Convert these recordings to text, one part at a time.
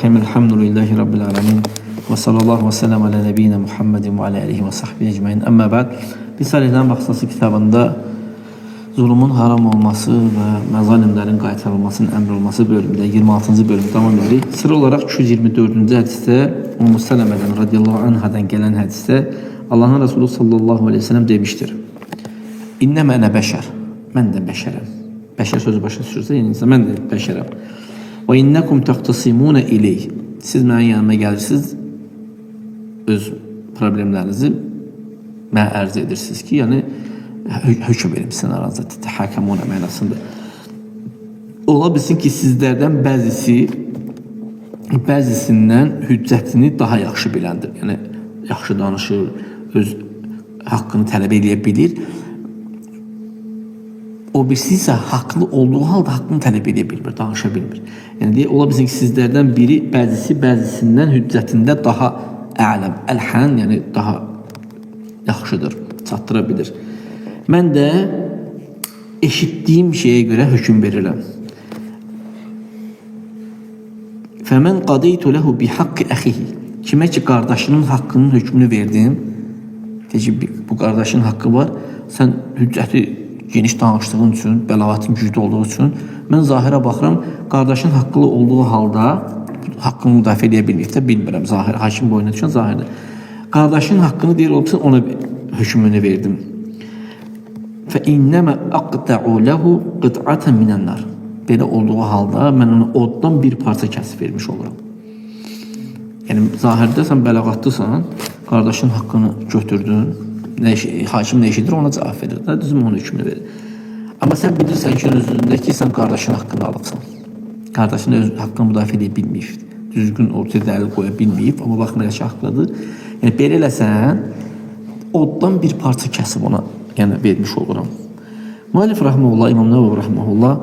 Bismillahirrahmanirrahim. Elhamdülillahi Rabbil alemin. Ve sallallahu ve sellem ala nebiyyina Muhammedin ve ala alihi ve sahbihi ecmaîn. Amma ba'd. Risale-i Baxsası kitabında zulümün haram olması ve məzalimlərin qaytarılmasının əmr olması bölümünde 26. bölüm devam edirik. Sıra olarak 224. hadiste Ümmü Sələmədən radiyallahu anhadan gelen hadiste Allah'ın Resulü sallallahu aleyhi ve sellem demiştir. İnnemə ənə bəşər. Mən də bəşərəm. Bəşər sözü başa düşürsə, yəni insan, mən də bəşərəm. Və innekum təqtasimun ileyh. Siz mənim yanıma gəlirsiniz, öz problemlərinizi mənə ərz edirsiniz ki, yəni hökm verim sizin aranızda, təhakəmunə mənasında. Ola bilsin ki, sizlərdən bəzisindən hüccətini daha yaxşı biləndir. Yəni yaxşı danışır, öz haqqını tələb edə bilir. O birisi ise haklı olduğu halde hakkını talep edə bilmir, danışa bilmir. Yəni ola bilsin ki, sizlərdən biri bəzisindən hüccətində daha ələm, əlhən, yəni daha yaxşıdır, çatdıra bilir. Mən də eşitdiyim şeyə görə hökm verirəm. Fəmən qadeytu lehu bi haqqi əxihi. Kimə ki qardaşının haqqının hökmünü verdim, deyəcək, bu qardaşın haqqı var, sən hüccəti geniş danışdığın üçün, bəlavatın güclü olduğu üçün mən zahirə baxıram, qardaşın haqqlı olduğu halda haqqını müdafiə edə bilməyib də bilmirəm, zahir, hakim boyuna düşən zahirdə. Qardaşın haqqını deyir olubsa ona hökmünü verdim. Fə innəmə aqta'u lehu qit'atan minən-nar. Belə olduğu halda mən ona oddan bir parça kəsib vermiş oluram. Yəni zahirdə sən bəlağatlısan, qardaşın haqqını götürdün, hakim ne eşidir ona cevap verir. Düzüm onun hükmünü verir. Ama sen bilirsən ki, özündəki sən qardaşın haqqını alıbsan. Qardaşın öz haqqını müdafiə edə bilməyib. Düzgün ortaya dəlil qoya bilməyib, amma baxmayaraq ki, haqqlıdır. Yəni belə eləsən, oddan bir parça kəsib ona vermiş oluram. Müəllif rahmehullah, İmam Nəvəvi rahmehullah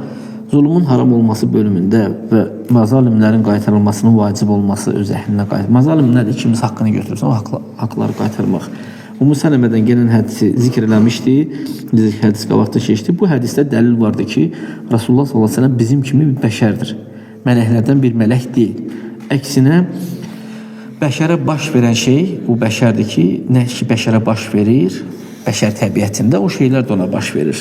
zulümün haram olması bölümündə və məzalimlərin qaytarılmasının vacib olması öz əhlinə qaytar. Məzalim nədir? Kimimiz haqqını götürürsə, o haqları qaytarmaq. Ümmü Sələmədən gələn hədisi zikr eləmişdi. Hədis qabaqda keçdi. Bu hədisdə dəlil vardı ki, Rasulullah sallallahu əleyhi və səlləm bizim kimi bir bəşərdir. Mələklərdən bir mələk deyil. Əksinə bəşərə baş verən şey bu bəşərdir ki, nə ki bəşərə baş verir, bəşər təbiətində o şeylər də ona baş verir.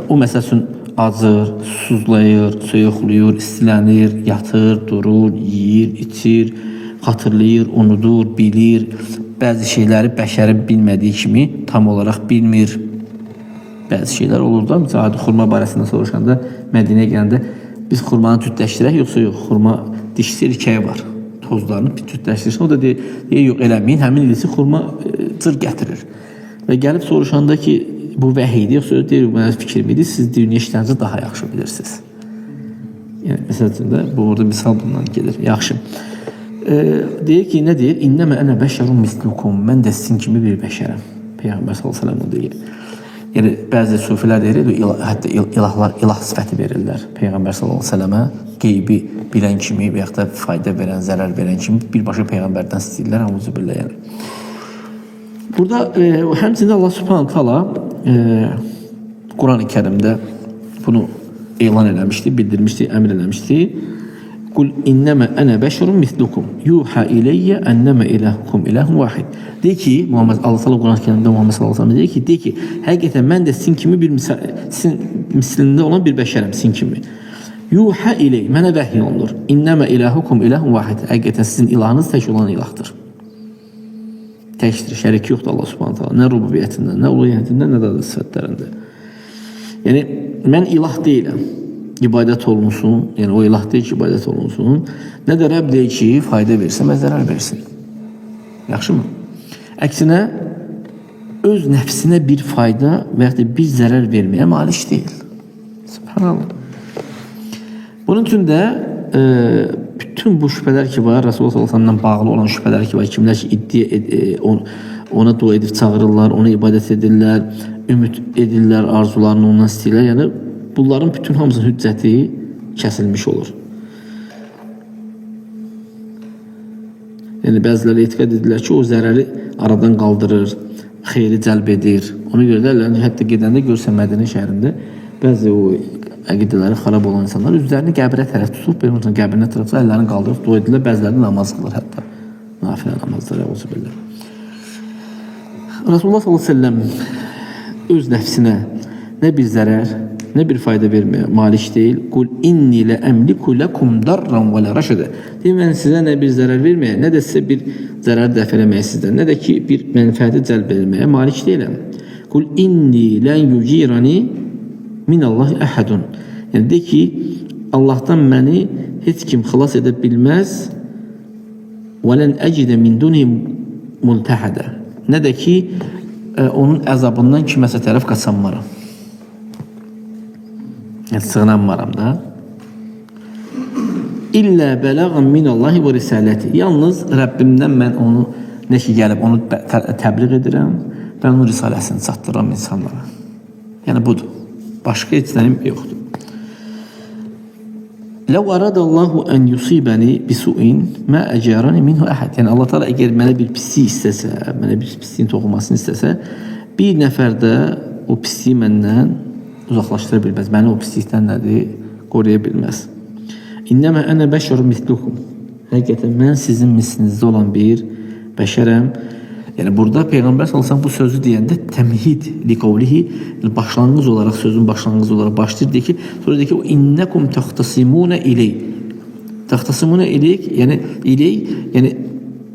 O məsəl üçün acır, susuzlayır, soyuqlayır, istilənir, yatır, durur, yeyir, içir, xatırlayır, unudur, bilir. Bəzi şeyləri bəşərin bilmədiyi kimi tam olaraq bilmir. Bəzi şeylər olur da, misal xurma barəsində soruşanda Mədinəyə gələndə biz xurmanı tütləşdirək, yoxsa yox, xurma dişisi erkəyi var. Tozlarını tütləşdirsin. O da deyir, yox eləməyin, həmin ilisi xurma cır gətirir. Və gəlib soruşanda ki, bu vəhiydi, yoxsa deyir, mənə fikrim idi, siz dünya işlərinizi daha yaxşı bilirsiniz. Yəni, məsələn, bu orada misal bundan gelir. Yaxşı. Deyir ki, nə deyir? İnnəmə ənə bəşərun mislukum. Mən də sizin kimi bir bəşərəm. Peyğəmbər sallallahu əleyhi və səlləm deyir. Yəni bəzi sufilər deyir, hətta ilah sifəti verirlər. Peyğəmbər sallallahu əleyhi və səlləmə qeybi bilən kimi və ya da fayda verən, zərər verən kimi birbaşa peyğəmbərdən istəyirlər. Əuzubillah yəni. Burada həmçinin Allah Subhanahu taala Qurani-Kərimdə bunu elan eləmişdi, bildirmişdi, əmr eləmişdi. Kul innema ana bəşərun mislukum yuha ileyye ennema ilahukum ilahun vahid. De ki, Muhammed Allah Teala Qur'an-ı Muhammed sallallahu aleyhi ve sellem de ki, həqiqətən mən də sizin kimi sizin mislində olan bir bəşərəm, sizin kimi. Yuha iley, mənə vəhy olunur. İnnema ilahukum ilahun vahid. Həqiqətən sizin ilahınız tək olan ilahdır. Təkdir, şərik yoxdur Allah Subhanahu taala. Nə rububiyyətindən, nə uluhiyyətindən, nə də sifətlərində. Yəni mən ilah deyiləm. İbadət olunsun, yəni o ilah deyil ki, ibadət olunsun. Nə də Rəbb deyil ki, fayda versin və zərər versin. Yaxşı mı? Əksinə, öz nəfsinə bir fayda və ya da bir zərər verməyə malik deyil. Subhanallah. Bunun üçün də bütün bu şübhələr ki var, Rasulullah sallallahu əleyhi və səlləmlə bağlı olan şübhələr ki var, kimlər ki ona dua edib çağırırlar, ona ibadət edirlər, ümid edirlər, arzularını ondan istəyirlər. Yəni bunların bütün hamısının hüccəti kəsilmiş olur. Yəni bəziləri etiqad edirlər ki, o zərəri aradan qaldırır, xeyri cəlb edir. Ona görə də hətta gedəndə görsə Mədinə şəhərində bəzi o əqidələri xarab olan insanlar üzlərini qəbrə tərəf tutub, belə qəbrinə tərəf əllərini qaldırıb dua edirlər, bəziləri namaz qılır hətta. Nafilə namazları, əuzubillah. Resulullah sallallahu əleyhi və səlləm öz nəfsinə nə bir zərər, nə bir fayda verməyə malik deyil. Qul inni la amliku lakum darran və la rashada. Mən sizə nə bir zərər verməyə, nə də sizə bir zərər dəf eləməyə sizdən, nə də ki bir mənfəəti cəlb etməyə malik deyiləm. Qul inni lan yujirani min Allah ahadun. Yəni de ki, Allahdan məni heç kim xilas edə bilməz. Və lən əcidə min duni multəhədə. Nə də ki, onun əzabından kiməsə tərəf qaçanmaram. Yəni, sığınanmaram da. İllə bələğən minallahi və risaləti. Yalnız Rəbbimdən mən onu, nə ki gəlib, onu təbliğ edirəm. Ben onun risaləsini çatdırıram insanlara. Yəni, budur. Başqa heç nəyim yoxdur. Ləv aradallahu ən yusibəni bisu'in mə əcərəni minhu əhəd. Yəni Allah Teala əgər mənə bir pislik istəsə, mənə bir pisliyin toxunmasını istəsə, bir nəfər də o pisliyi məndən uzaqlaşdıra bilməz. Məni o pislikdən nədir? Qoruya bilməz. İnnəmə ənə bəşərun mislukum. Həqiqətən mən sizin mislinizdə olan bir bəşərəm. Yəni burada Peyğəmbər sallallahu bu sözü deyəndə təmhid liqavlihi, başlanğıc olaraq, sözün başlanğıcı olaraq başlayır, deyir ki, sonra deyir ki, o innekum təxtasimuna iley. Təxtasimuna ileyk, yəni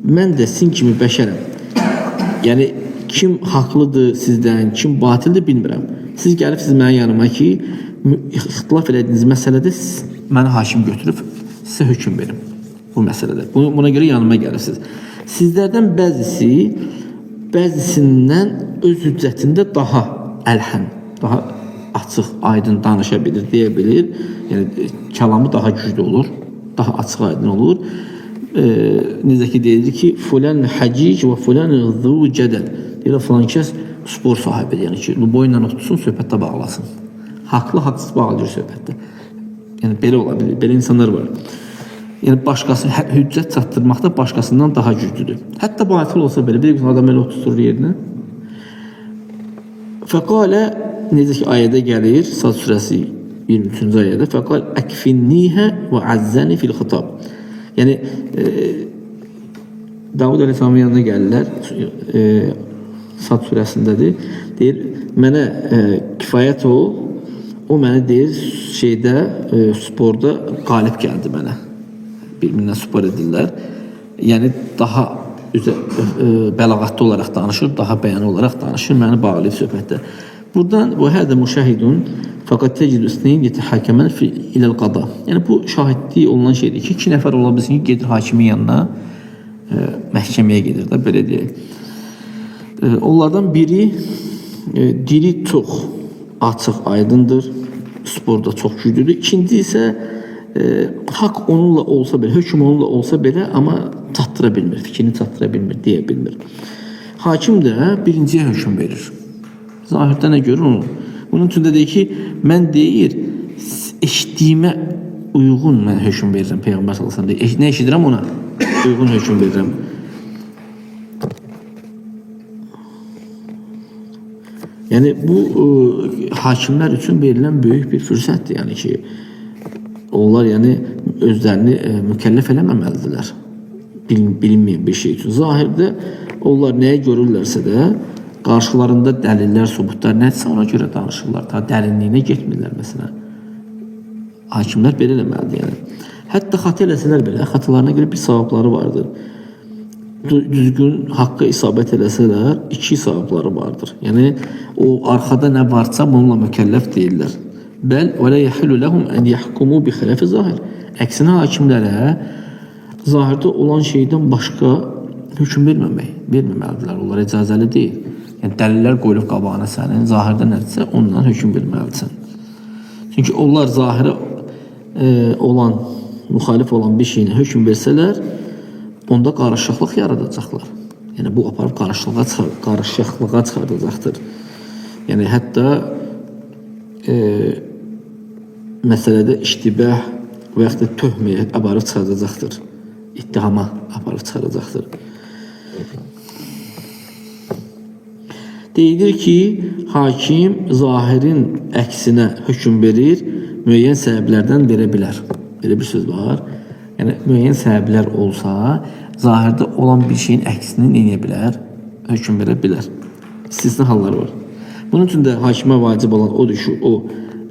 mən də sizin kimi bəşərəm. Yəni kim haqlıdır sizdən, kim batildir bilmirəm. Siz gəlibsiniz mənim yanıma ki, ixtilaf elədiyiniz məsələdə məni hakim götürüb sizə hökm verim bu məsələdə. Buna görə yanıma gəlirsiniz. Sizlərdən bəzisindən öz hüccətində daha əlhəm, daha açıq, aydın danışa bilir, deyə bilir. Yəni, kəlamı daha güclü olur, daha açıq, aydın olur. Necə ki, deyilir ki, fulən həcic və fulən zü cədəl. Deyirlər, filan kəs spor sahibidir, yəni ki, boyunla otursun, söhbətdə bağlasın. Haqlı, haqsız bağlayır söhbətdə. Yəni, belə ola bilir, belə insanlar var. Yəni başqası hüccət çatdırmaqda başqasından daha güclüdür. Hətta batil olsa belə bir adam elə oturtur yerinə. Fəqalə necə ki ayədə gəlir, Sad surəsi 23-cü ayədə fəqal əkfinnihə və əzzəni fil xitab. Yəni Davud əleyhissalamın yanına gəlirlər. Sad surəsindədir. Deyir, mənə kifayət ol. O mənə deyir, sporda qalib gəldi mənə. Bir-birindən spor edirlər. Yəni daha bəlağatlı olaraq danışır, daha bəyan olaraq danışır, məni bağlayıb söhbətdə. Buradan bu hədə müşahidun fəqət təcid üstəyin yetəhəkəmən iləl qada. Yəni bu şahidlik olunan şeydir ki, 2 nəfər ola bilsin ki, gedir hakimin yanına, məhkəməyə gedir də, belə deyək. Onlardan biri dili çox açıq, aydındır, sporda çox güclüdür. İkinci isə haqq onunla olsa belə, hökm onunla olsa belə, amma çatdıra bilmir, fikrini çatdıra bilmir, deyə bilmir. Hakim də birinciyə hökm verir. Zahirdə nə görür onu? Bunun üçün də deyir ki, mən deyir, eşitdiyimə uyğun mən hökm verirəm, Peyğəmbər sallallahu əleyhi və səlləm. Nə eşidirəm ona? Uyğun hökm verirəm. Yəni bu hakimlər üçün verilən böyük bir fürsətdir, yəni ki, onlar yəni özlərini mükəlləf eləməməlidirlər bilinməyən bir şey üçün. Zahirdə onlar nəyə görürlərsə də qarşılarında dəlillər, subutlar nədirsə ona görə danışırlar. Ta dərinliyinə getmirlər məsələn. Hakimlər belə eləməlidir yəni. Hətta xəta eləsələr belə, xətalarına görə bir savabları vardır. Düzgün haqqa isabət eləsələr 2 savabları vardır. Yəni o arxada nə varsa bununla mükəlləf deyirlər. Bəl və la yəhillu ləhum ən yəhkumu bi xilafi zahir. Əksinə hakimlərə zahirdə olan şeydən başqa hökm verməməlidirlər. Onlar icazəli deyil. Yəni dəlillər qoyulub qabağına sənin, zahirdə nədirsə ondan hökm verməlisən. Çünki onlar zahirə olan, müxalif olan bir şeyinə hökm versələr, onda qarışıqlıq yaradacaqlar. Yəni bu aparıb qarışıqlığa çıxardacaqdır. Yəni hətta məsələdə iştibah və yaxud da töhməyə aparıb çıxardacaqdır. İttihama aparıb çıxardacaqdır. Deyilir ki, hakim zahirin əksinə hökm verir müəyyən səbəblərdən verə bilər. Belə bir söz var. Yəni müəyyən səbəblər olsa, zahirdə olan bir şeyin əksini eləyə bilər, hökm verə bilər. İstisna hallar var. Bunun üçün də hakimə vacib olan odur ki, o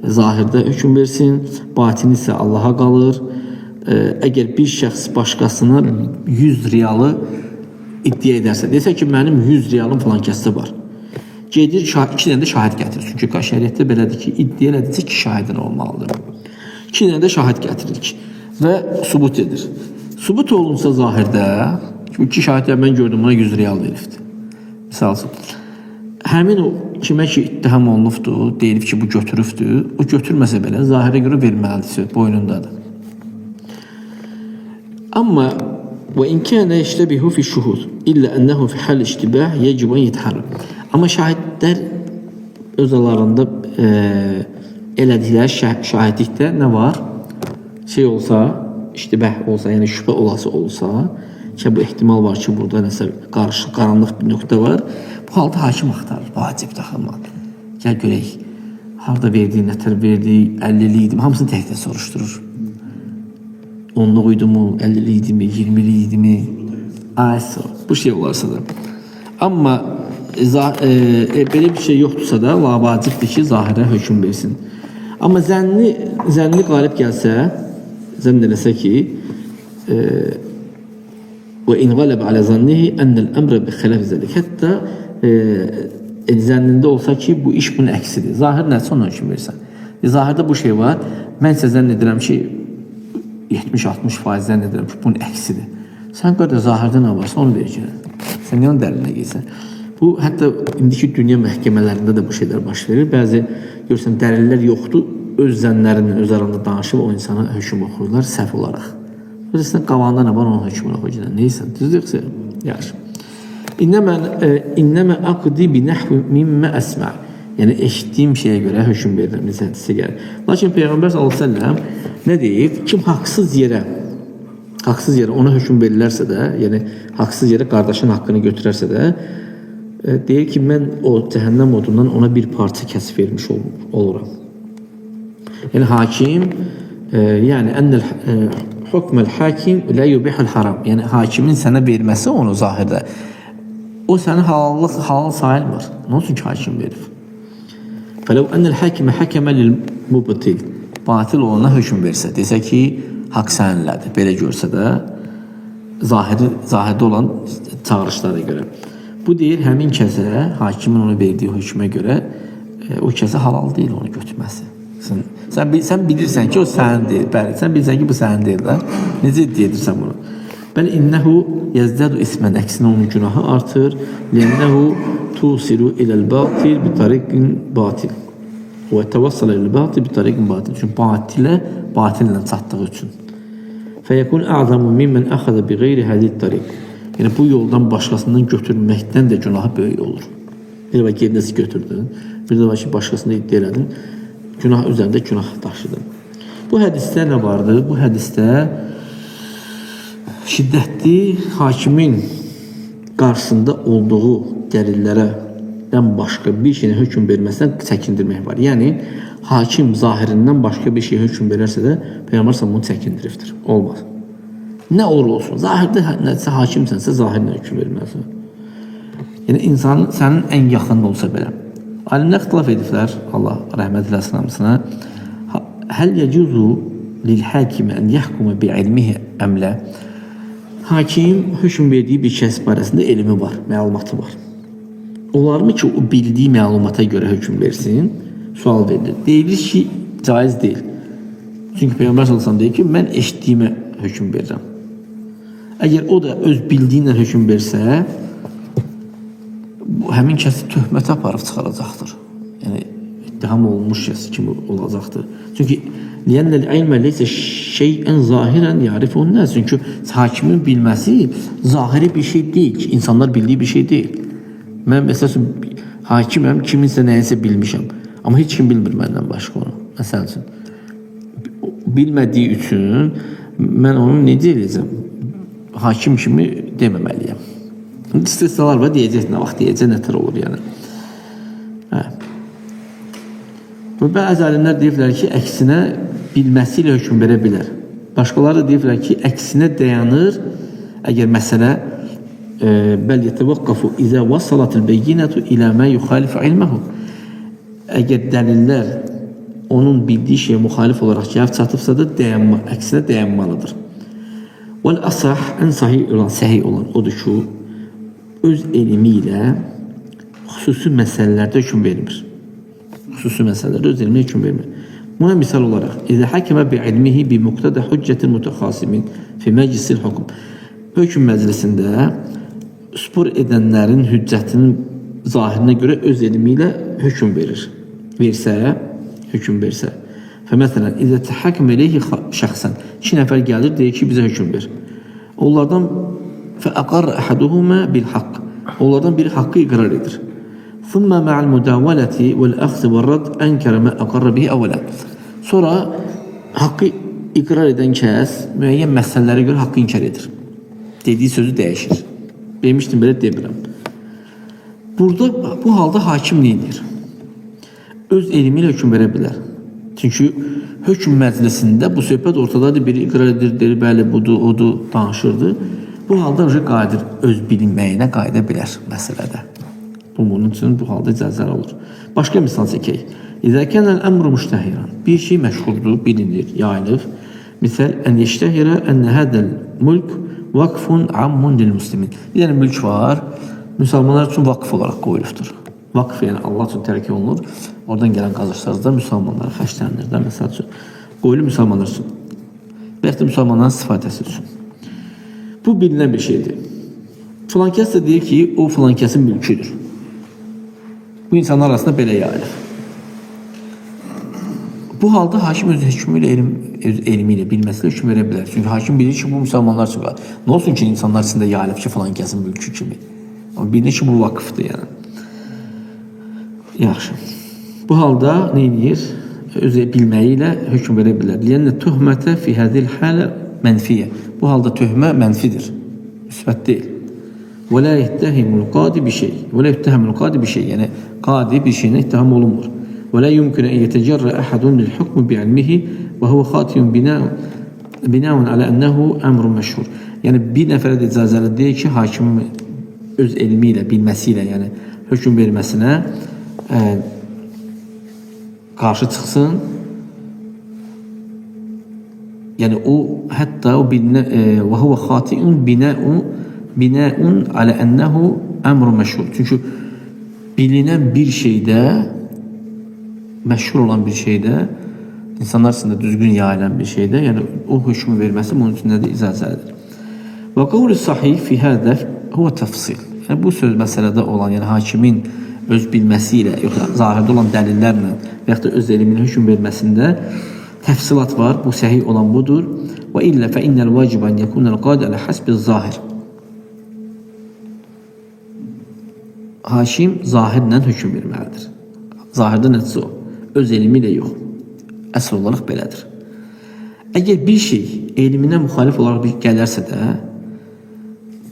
zahirdə hökm versin, batini isə Allaha qalır. Əgər bir şəxs başqasına 100 riyalı iddia edərsə, desə ki, mənim 100 riyalım falan kəsdə var. Gedir, iki dənə də şahid gətirir. Çünki şəriətdə belədir ki, iddia elədirsə ki, şahidin olmalıdır. İki dənə də şahid gətiririk və subut edir. Subut olunsa zahirdə, iki şahidlər mən gördüm, buna 100 riyal veribdir. Misal üçün, həmin o kimə ki ittiham olunubdur, deyilib ki, bu götürübdür, o götürməsə belə zahirə görə verməlidir, boynundadır. Amma və in kana yashtabihu fi şuhud illa annahu fi hal ishtibah yecib an yetharram. Amma şahidlər öz aralarında elədikləri şahidlikdə nə var? Şey olsa, iştibah olsa, yəni şübhə olası olsa, ki bu ehtimal var ki, burada nəsə qarışıq, qaranlıq bir nöqtə var. Bu halda hakim axtarır, vacib taxılma. Gəl görək, harda verdiyi, nətər verdiyi, 50'li idi mi? Hamısını tək-tək soruşturur. 10'luq idi mi, 50'li idi mi, 20'li idi mi? Ayso, bu şey olarsa da. Amma belə bir şey yoxdursa da, vacibdir ki, zahirə hökm versin. Amma zənni qalib gəlsə, zənn eləsə ki, və in qalib alə zannihi ennəl əmrə bi xələf zəlik. Hətta zənnində olsa ki, bu iş bunun əksidir. Zahir nəsə ona hökm versən. Zahirdə bu şey var. Mən sizə zənn edirəm ki, 70-60% zənn edirəm ki, bunun əksidir. Sən qədər zahirdə nə varsa onu verəcəksən. Sən niyə onun dəlilinə geysən? Bu, hətta indiki dünya məhkəmələrində də bu şeylər baş verir. Bəzi görürsən, dəlillər yoxdur, öz zənnlərinin öz arasında danışıb o insana hökm oxurlar səhv olaraq. Görürsən, qavanda nə var, onun hökmünü oxuyacaq. Neysən, düzdür yoxsa? Yaxşı. İnnəmə aqdi bi nəhvi mimmə əsmə. Yəni, eşitdiyim şeyə görə hökm verirəm, hədisi gəlir. Lakin Peyğəmbər s.ə.v nə deyib? Kim haqsız yerə ona hökm verilərsə də, yəni haqsız yerə qardaşın haqqını götürərsə də, deyir ki, mən o cəhənnəm odundan ona bir parça kəsib vermiş oluram. Yəni, hakim, yəni, hukməl hakim lə yubihəl haram. Yəni, hakimin sənə verməsi onu zahirdə, o səni halal sayılmır. Nə olsun ki, hakim verir? Fələv ennəl hakimə həkəmə lil mubtil. Batil olana hökm versə, desə ki, haqq səninlədir. Belə görsə də, zahirdə olan çağırışlara görə. Bu deyir, həmin kəsə, hakimin ona verdiyi hökmə görə, o kəsə halal deyil onu götürməsi. Sən bilirsən ki, o sənin deyil. Bəli, sən bilirsən ki, bu sənin deyil. Necə iddia edirsən bunu? Bəli, innəhu yəzdədu ismən, əksinə onun günahı artır. Lennəhu tusiru iləl batil bi tariqin batil. Və təvassal iləl batil bi tariqin batil. Çünki batillə çatdığı üçün. Fəyəkun əzamu mimmən əxədə bi qeyri hədid tariq. Yəni, bu yoldan başqasından götürməkdən də günahı böyük olur. Bir də gediniz götürdün, bir də ki, başqasını iddia elədin, günah üzərində günah daşıdın. Bu hədisdə nə vardı? Bu hədisdə şiddətli hakimin qarşısında olduğu dəlillərdən başqa bir şeyin hökm verməsindən çəkindirmək var. Yəni, hakim zahirindən başqa bir şey hökm verərsə də, Peyğəmbər bunu çəkindiribdir. Olmaz. Nə olur olsun, zahirdə nəsə hakimsənsə, zahirlə hökm verməlisən. Yəni, insanın sənin ən yaxında olsa belə. Alimlər ixtilaf ediblər, Allah rəhmət eləsin hamısına. Həl yəcuzu lil həkimə ən yəhkumə bi ilmihi əmlə. Hakim hökm verdiyi bir kəs barəsində elmi var, məlumatı var. Olarmı ki, o bildiyi məlumata görə hökm versin? Sual verilir. Deyilir ki, caiz deyil. Çünki Peyğəmbər sallallahu deyir ki, mən eşitdiyimə hökm verirəm. Əgər o da öz bildiyinlə hökm versə, həmin kəsi töhmətə aparıb çıxaracaqdır. Yəni, ittiham olunmuş kəs kimi olacaqdır. Çünki liyənnəl ilmə leysə şeyən zahirən yarifun nəs. Çünki hakimin bilməsi zahiri bir şey deyil ki, insanlar bildiyi bir şey deyil. Mən məsələn hakiməm, kiminsə nəyəsə bilmişəm. Amma heç kim bilmir məndən başqa onu. Məsəl üçün, bilmədiyi üçün mən onu necə eləyəcəm? Hakim kimi deməməliyəm. İstisnalar var, deyəcək nə vaxt deyəcək, nətər olur yəni. Və bəzi alimlər deyirlər ki, əksinə bilməsi ilə hökm verə bilər. Başqaları da deyirlər ki, əksinə dayanır. Əgər məsələ bəl yetəvaqqafu izə vassalatil beyyinətu ilə mə yuxalifu ilməhu. Əgər dəlillər onun bildiyi şeyə müxalif olaraq cavab çatıbsa da əksinə dayanmalıdır. Vəl asah, ən səhih olan odur ki, öz elmi ilə xüsusi məsələlərdə hökm vermir. Xüsusi məsələlərdə öz elmi hökm vermir. Buna misal olaraq, İzə həkəmə bi'ilmihi bi muqtada hüccətin mütəxasimin fi məclisil hükm. Hökm məclisində spor edənlərin hüccətinin zahirinə görə öz elmi ilə hökm verir. Hökm versə. Məsələn, İzə təhəkəm eləyhi şəxsən. 2 nəfər gəlir, deyir ki, bizə hökm ver. Onlardan fəəqar əhəduhumə bil haqq. Onlardan biri haqqı iqrar edir. Thumma ma'al mudawalati wal akhz wal rad ankara ma aqarra bihi awwalan. Sonra haqqı iqrar edən kəs müəyyən məsələlərə görə haqqı inkar edir. Dediyi sözü dəyişir. Demişdim, belə demirəm. Burada bu halda hakim nə edir? Öz elmi ilə hökm verə bilər. Çünki hökm məclisində bu söhbət ortadadır, biri iqrar edir, deyir, bəli, budur, odur, danışırdı. Bu halda qadir öz bilinməyinə qayıda bilər məsələdə. Bunun üçün bu halda icazəli olur. Başqa misal çəkək. İzə kənəl əmru müştəhiran. Bir şey məşhurdur, bilinir, yayılır. Misal, ən yeştəhirə ənə hədəl mülk vakfun ammun lil muslimin. Bir dənə mülk var, müsəlmanlar üçün vakf olaraq qoyulubdur. Vakf yəni Allah üçün tərk olunur. Oradan gələn qazançlar da müsəlmanlara xərclənir. Məsəl üçün, qoyulur müsəlmanlar üçün. Və yaxud da müsəlmanların istifadəsi üçün. Bu bilinən bir şeydir. Filan kəs də deyir ki, o filan kəsin mülküdür. Bu insanlar arasında belə yayılır. Bu halda hakim öz hökmü ilə, öz elmi ilə bilməsilə hökm verə bilər. Çünki hakim bilir ki, bu müsəlmanlar üçün var. Nə olsun ki, insanlar içində yayılıb ki, filan kəsin mülkü kimi. Amma bilir ki, bu vakıfdır yəni. Yaxşı. Bu halda nə edir? Öz bilməyi ilə hökm verə bilər. Liyənə tuhmətə fi hədil hələ mənfiyyə. Bu halda töhmə mənfidir. Müsbət deyil. Və la yettəhimul qadi bir şey. Və la yettəhimul qadi bir şey. Yəni, qadi bir şeyinə ittiham olunmur. Və la yumkünə yetəcərrə əhədun lil hükmü bi'ilmihi və huvə xatiyun binəun alə ənəhu əmrun məşhur. Yəni, bir nəfərə də icazəli deyir ki, hakim öz elmi ilə, bilməsi ilə, yəni hökm verməsinə qarşı çıxsın. Yəni o hətta o və huve xatiun binəun alə ənəhu əmrun məşhur. Çünki bilinən bir şeydə, məşhur olan bir şeydə, insanlar içində düzgün yayılan bir şeydə, yəni o hökmü verməsi bunun üçün də icazəlidir. Və qavlu sahih fi hədə huve təfsil. Yəni bu söz məsələdə olan, yəni hakimin öz bilməsi ilə, yoxsa zahirdə olan dəlillərlə və yaxud da öz elminə hökm verməsində təfsilat var. Bu səhih olan budur. Və illə fə innəl vacibən yəkunəl qadi alə həsbi zahir. Hakim zahirlə hökm verməlidir. Zahirdə nəticə o. Öz elmi ilə yox. Əsl olaraq belədir. Əgər bir şey elminə müxalif olaraq gələrsə də,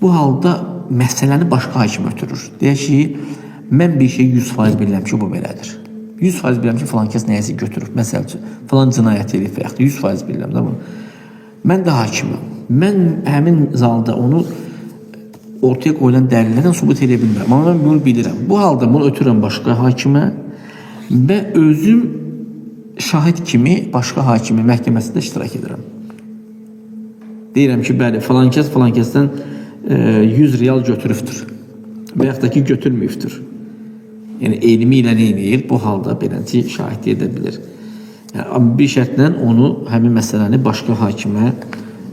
bu halda məsələni başqa hakim ötürür. Deyək ki, mən bir şey 100% bilirəm ki, bu belədir. 100% bilirəm ki, falan kəs nəyəsə götürür. Məsəl üçün, falan cinayət edib və yaxud 100% bilirəm də bunu. Mən də hakiməm. Mən həmin zalda onu ortaya qoyulan dəlillərdən sübut edə bilmirəm. Amma mən bunu bilirəm. Bu halda bunu ötürürəm başqa hakimə və özüm şahid kimi başqa hakimin məhkəməsində iştirak edirəm. Deyirəm ki, bəli, falan kəsdən 100 real götürübdür və yaxud da ki, götürməyibdir. Yəni, elmi ilə nə edir? Bu halda beləncə şahidlik edə bilir. Yəni, bir şərtlə onu, həmin məsələni başqa hakimə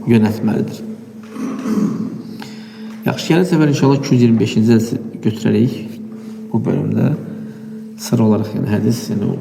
yönətməlidir. Yaxşı, gələn səfər inşallah 225-ci götürərək bu bölümdə sıra olaraq, yəni hədis, yəni o